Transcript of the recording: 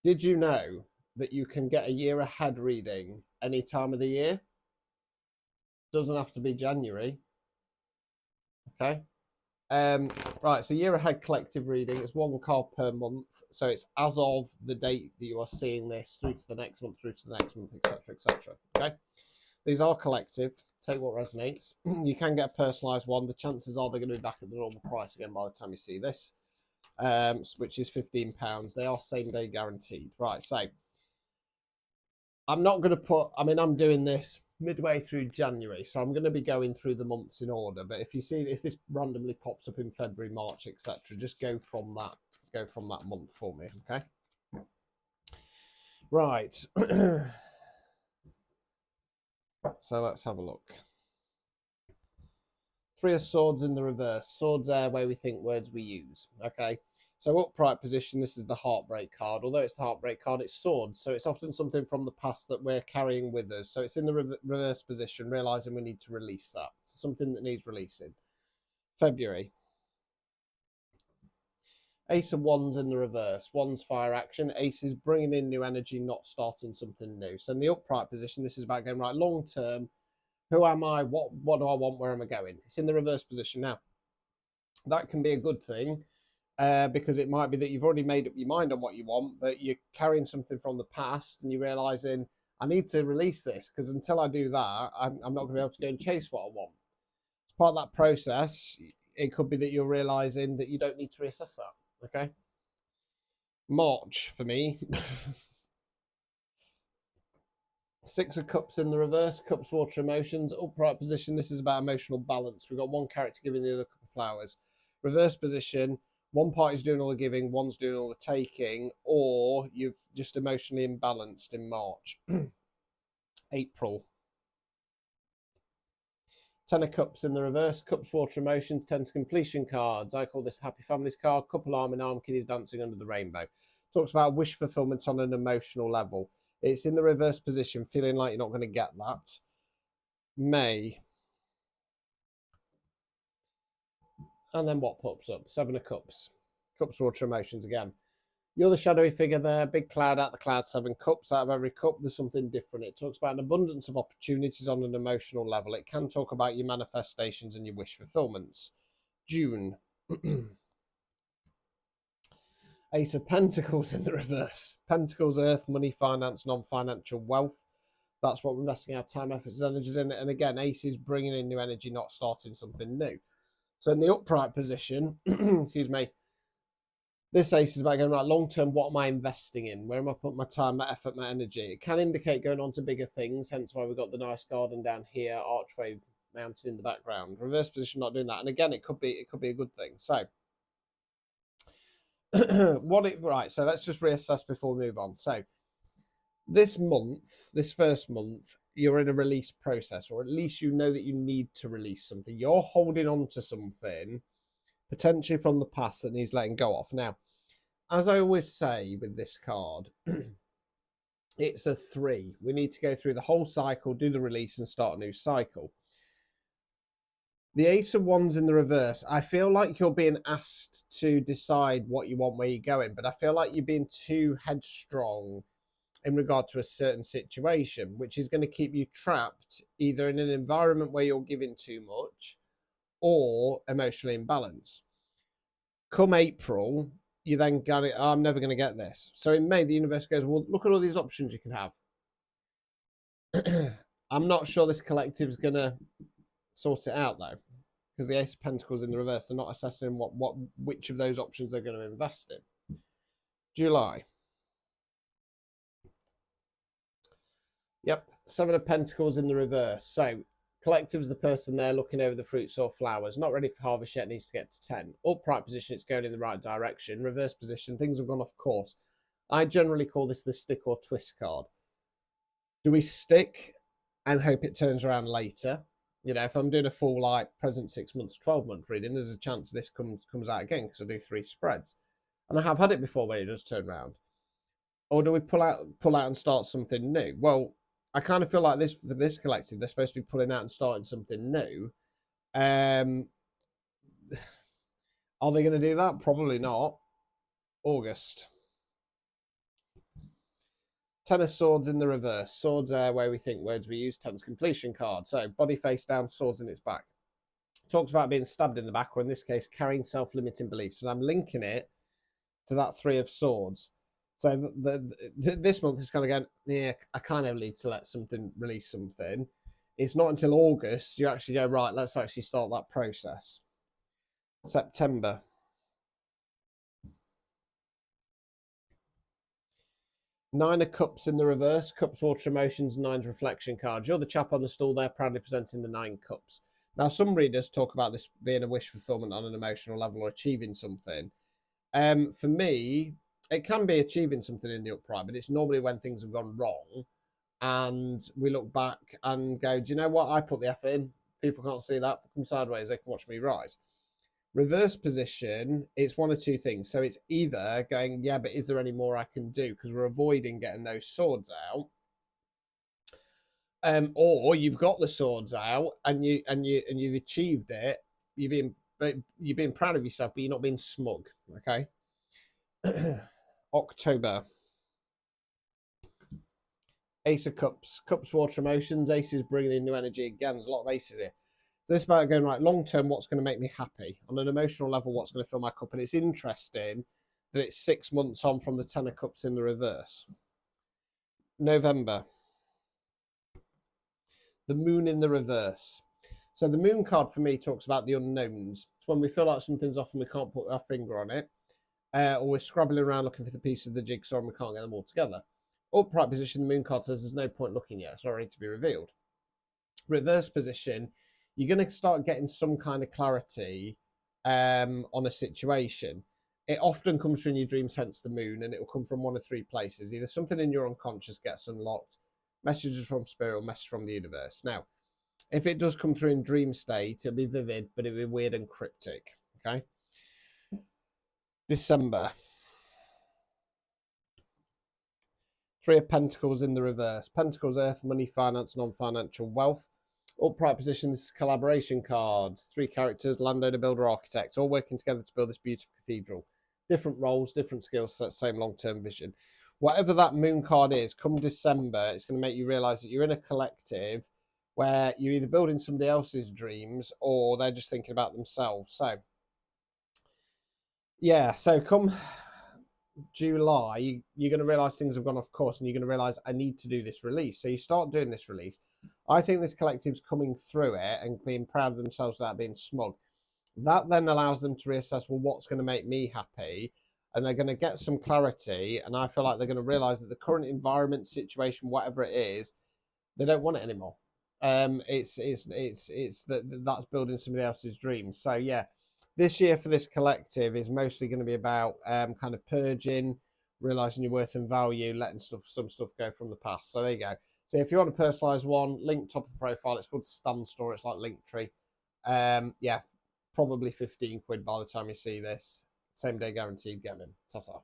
Did you know that you can get a year ahead reading any time of the year? Doesn't have to be January. Okay. Um, right, so year ahead collective reading is one card per month. So it's as of the date that you are seeing this through to the next month, through to the next month, etc., etc. Okay. These are collective. Take what resonates. You can get a personalised one. The chances are they're going to be back at the normal price again by the time you see this, which is £15. They are same day guaranteed. Right, so I'm not going to put, I mean, I'm doing this midway through January, so I'm going to be going through the months in order. But if you see, if this randomly pops up in February, March, etc., just go from that month for me, okay? Right. So let's have a look. Three of Swords in the reverse. Swords are where we think words we use, okay? So upright position, this is the Heartbreak card. Although it's the Heartbreak card, it's swords. So it's often something from the past that we're carrying with us. So it's in the reverse position, realizing we need to release that. It's something that needs releasing. February. Ace of Wands in the reverse. Wands fire action. Ace is bringing in new energy, not starting something new. So in the upright position, this is about going right long term. Who am I? What do I want? Where am I going? It's in the reverse position now. That can be a good thing. Because it might be that you've already made up your mind on what you want, but you're carrying something from the past and you're realizing, I need to release this because until I do that, I'm not going to be able to go and chase what I want. As part of that process, it could be that you're realizing that you don't need to reassess that. Okay. March for me. Six of Cups in the reverse, Cups, water, emotions, upright position. This is about emotional balance. We've got one character giving the other cup of flowers. Reverse position, one party's doing all the giving, one's doing all the taking, or you've just emotionally imbalanced in March. April. Ten of Cups in the reverse, Cups, water, emotions, tense completion cards. I call this the Happy Families card. Couple arm in arm, kiddies dancing under the rainbow. Talks about wish fulfillment on an emotional level. It's in the reverse position, feeling like you're not going to get that. May. And then what pops up? Seven of Cups. Cups, water, emotions again. You're the shadowy figure there. Big cloud out the cloud. Seven cups. Out of every cup, there's something different. It talks about an abundance of opportunities on an emotional level. It can talk about your manifestations and your wish fulfillments. June. Ace of Pentacles in the reverse. Pentacles, earth, money, finance, non-financial wealth. That's what we're investing our time, efforts, and energies in. And again, Ace is bringing in new energy, not starting something new. So in the upright position, excuse me, this ace is about going, right, long term, what am I investing in? Where am I putting my time, my effort, my energy? It can indicate going on to bigger things, hence why we've got the nice garden down here, archway mounted in the background. Reverse position, not doing that. And again, it could be a good thing. So right, so let's just reassess before we move on. So this month, this first month, you're in a release process, or at least you know that you need to release something. You're holding on to something potentially from the past that needs letting go off. Now, as I always say with this card, it's a 3. We need to go through the whole cycle, do the release, and start a new cycle. The Ace of Wands in the reverse, I feel like you're being asked to decide what you want, where you're going, but I feel like you're being too headstrong in regard to a certain situation, which is going to keep you trapped either in an environment where you're giving too much or emotionally imbalanced. Come April, you then got it, oh, I'm never going to get this. So in May, the universe goes, well, look at all these options you can have. I'm not sure this collective is going to sort it out, though, because the Ace of Pentacles in the reverse, they're not assessing which of those options they're going to invest in. July. Yep, Seven of Pentacles in the reverse. So collective's the person there looking over the fruits or flowers. Not ready for harvest yet, needs to get to 10. Upright position, it's going in the right direction. Reverse position, things have gone off course. I generally call this the stick or twist card. Do we stick and hope it turns around later? You know, if I'm doing a full like present 6 months, 12-month reading, there's a chance this comes out again because I do 3 spreads. And I have had it before when it does turn around. Or do we pull out and start something new? Well, I kind of feel like this for this collective, they're supposed to be pulling out and starting something new. Are they going to do that? Probably not. August. Ten of Swords in the reverse. Swords are where we think, words we use. Ten's completion card. So body face down, swords in its back. Talks about being stabbed in the back, or in this case, carrying self-limiting beliefs. And I'm linking it to that Three of Swords. So this month is kind of going, yeah, I kind of need to let something, release something. It's not until August you actually go, right, let's actually start that process. September. Nine of Cups in the reverse. Cups, water, emotions, nine's reflection cards. You're the chap on the stool there, proudly presenting the 9 cups. Now, some readers talk about this being a wish fulfillment on an emotional level or achieving something. For me, it can be achieving something in the upright, but it's normally when things have gone wrong and we look back and go, do you know what? I put the effort in. People can't see that. Come sideways, they can watch me rise. Reverse position, it's one of two things. So it's either going, yeah, but is there any more I can do? Because we're avoiding getting those swords out. Or you've got the swords out and you've achieved it. You're being proud of yourself, but you're not being smug. Okay. October. Ace of Cups. Cups, water, emotions. Aces bringing in new energy. Again, there's a lot of aces here. So this is about going, right, long term, what's going to make me happy? On an emotional level, what's going to fill my cup? And it's interesting that it's 6 months on from the Ten of Cups in the reverse. November. The Moon in the reverse. So the Moon card for me talks about the unknowns. It's when we feel like something's off and we can't put our finger on it. Or we're scrabbling around looking for the pieces of the jigsaw and we can't get them all together. Upright position, the Moon card says there's no point looking yet. It's not ready to be revealed. Reverse position, you're going to start getting some kind of clarity on a situation. It often comes from your dreams, hence the Moon, and it will come from one of 3 places. Either something in your unconscious gets unlocked, messages from spirit, or messages from the universe. Now, if it does come through in dream state, it'll be vivid, but it'll be weird and cryptic. Okay. December. 3 of Pentacles in the reverse. Pentacles, earth, money, finance, non-financial wealth. Upright positions, collaboration card. 3 characters, landowner, builder, architect, all working together to build this beautiful cathedral. Different roles, different skill sets, same long-term vision. Whatever that Moon card is, come December, it's going to make you realize that you're in a collective where you're either building somebody else's dreams or they're just thinking about themselves. So, yeah, so come July, you're going to realize things have gone off course and you're going to realize I need to do this release. So you start doing this release. I think this collective's coming through it and being proud of themselves without being smug. That then allows them to reassess, well, what's going to make me happy? And they're going to get some clarity. And I feel like they're going to realize that the current environment, situation, whatever it is, they don't want it anymore. It's that's building somebody else's dreams. So yeah, this year for this collective is mostly going to be about kind of purging, realizing your worth and value, letting some stuff go from the past. So there you go. So if you want a personalized one, link top of the profile. It's called Stand Store. It's like Linktree. Yeah, probably 15 quid by the time you see this. Same day guaranteed. Get them. Ta-ta.